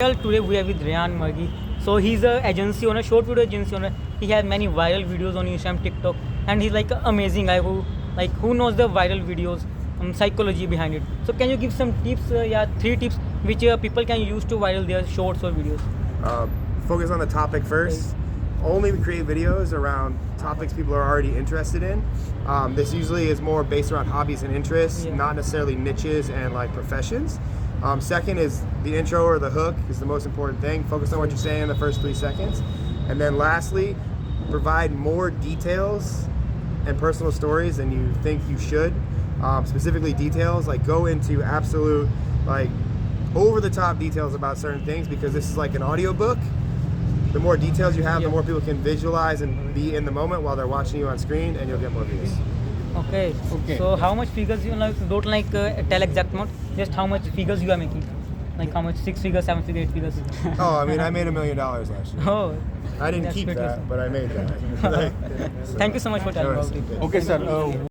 Well, today we are with Rayan Margi. So he's a agency owner, short video agency owner. He has many viral videos on Instagram, TikTok, and he's like an amazing guy who knows the viral videos, psychology behind it. So can you give some tips, three tips which people can use to viral their shorts or videos? Focus on the topic first. Only create videos around topics people are already interested in. This usually is more based around hobbies and interests, not necessarily niches and like professions. Second is the intro or the hook is the most important thing. Focus on what you're saying in the first 3 seconds. And then lastly, provide more details and personal stories than you think you should. Specifically details, like go into absolute, like over the top details about certain things, because this is like an audiobook. The more details you have, the more people can visualize and be in the moment while they're watching you on screen, and you'll get more views. Okay. So how much figures you like? Don't tell exact amount. Just how much figures you are making? Like how much? 6 figures, 7 figures, 8 figures? Oh, I mean, I made $1 million last year. Oh, I didn't that's keep pretty that, awesome. but I made that. Thank you so much for telling about it. Okay, sir.